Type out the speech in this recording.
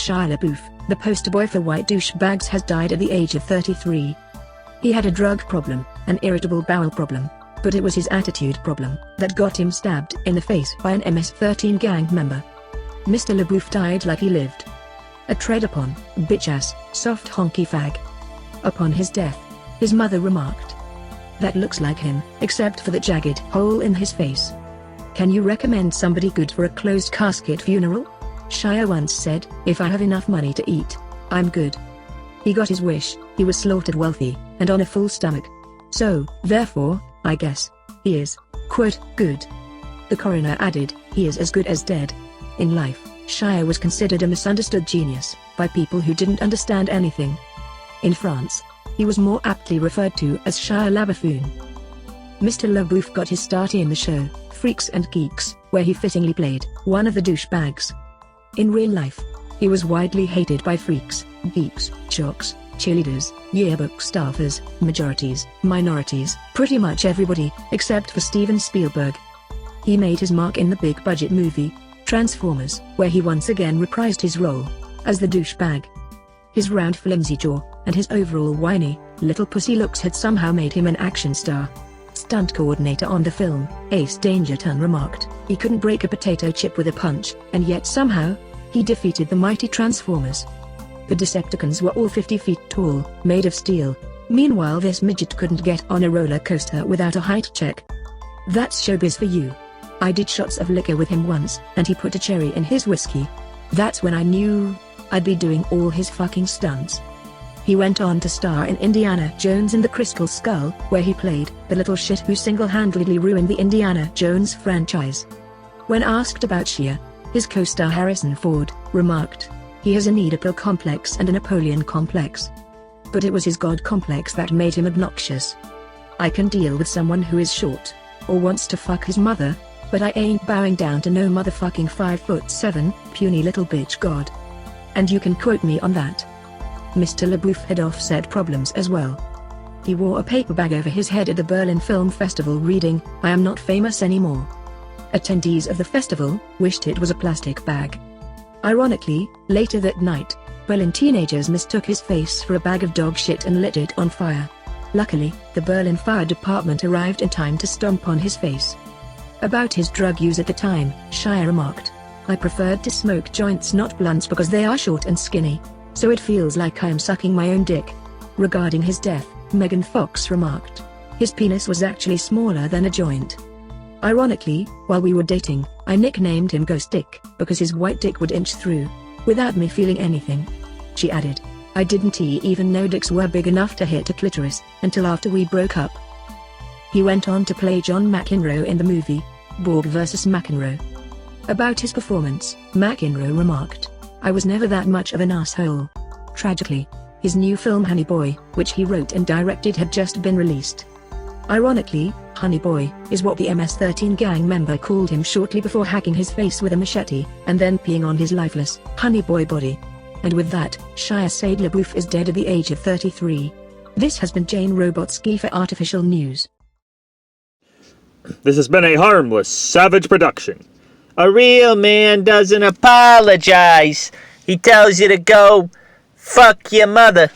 Shia Labeouf, the poster boy for white douchebags, has died at the age of 33. He had a drug problem, an irritable bowel problem, but it was his attitude problem that got him stabbed in the face by an MS-13 gang member. Mr. Labeouf died like he lived. A tread upon, bitch-ass, soft honky fag. Upon his death, his mother remarked, "That looks like him, except for the jagged hole in his face. Can you recommend somebody good for a closed casket funeral?" Shia once said, "If I have enough money to eat, I'm good." He got his wish, he was slaughtered wealthy, and on a full stomach. So, therefore, I guess, he is, quote, good. The coroner added, "He is as good as dead." In life, Shia was considered a misunderstood genius by people who didn't understand anything. In France, he was more aptly referred to as Shia Labeouf. Mr. Labeouf got his start in the show, Freaks and Geeks, where he fittingly played one of the douchebags. In real life, he was widely hated by freaks, geeks, jocks, cheerleaders, yearbook staffers, majorities, minorities, pretty much everybody, except for Steven Spielberg. He made his mark in the big-budget movie, Transformers, where he once again reprised his role as the douchebag. His round flimsy jaw, and his overall whiny, little pussy looks had somehow made him an action star. Stunt coordinator on the film, Ace Dangerton, remarked, "He couldn't break a potato chip with a punch, and yet somehow, he defeated the mighty Transformers." The Decepticons were all 50 feet tall, made of steel. Meanwhile this midget couldn't get on a roller coaster without a height check. That's showbiz for you. I did shots of liquor with him once, and he put a cherry in his whiskey. That's when I knew I'd be doing all his fucking stunts. He went on to star in Indiana Jones and the Crystal Skull, where he played the little shit who single-handedly ruined the Indiana Jones franchise. When asked about Shia, his co-star Harrison Ford remarked, "He has an Oedipal complex and a Napoleon complex. But it was his God complex that made him obnoxious. I can deal with someone who is short, or wants to fuck his mother, but I ain't bowing down to no motherfucking 5'7", puny little bitch god. And you can quote me on that." Mr. Labeouf had offset problems as well. He wore a paper bag over his head at the Berlin Film Festival reading, "I am not famous anymore." Attendees of the festival wished it was a plastic bag. Ironically, later that night, Berlin teenagers mistook his face for a bag of dog shit and lit it on fire. Luckily, the Berlin Fire Department arrived in time to stomp on his face. About his drug use at the time, Shia remarked, "I preferred to smoke joints, not blunts, because they are short and skinny, so it feels like I am sucking my own dick." Regarding his death, Megan Fox remarked, "His penis was actually smaller than a joint. Ironically, while we were dating, I nicknamed him Ghost Dick, because his white dick would inch through, without me feeling anything." She added, "I didn't even know dicks were big enough to hit a clitoris, until after we broke up." He went on to play John McEnroe in the movie, Borg vs. McEnroe. About his performance, McEnroe remarked, "I was never that much of an asshole." Tragically, his new film Honey Boy, which he wrote and directed, had just been released. Ironically, Honey Boy is what the MS-13 gang member called him shortly before hacking his face with a machete, and then peeing on his lifeless, Honey Boy body. And with that, Shia Said Labeouf is dead at the age of 33. This has been Jane Robotsky for Artificial News. This has been a harmless, savage production. A real man doesn't apologize. He tells you to go fuck your mother.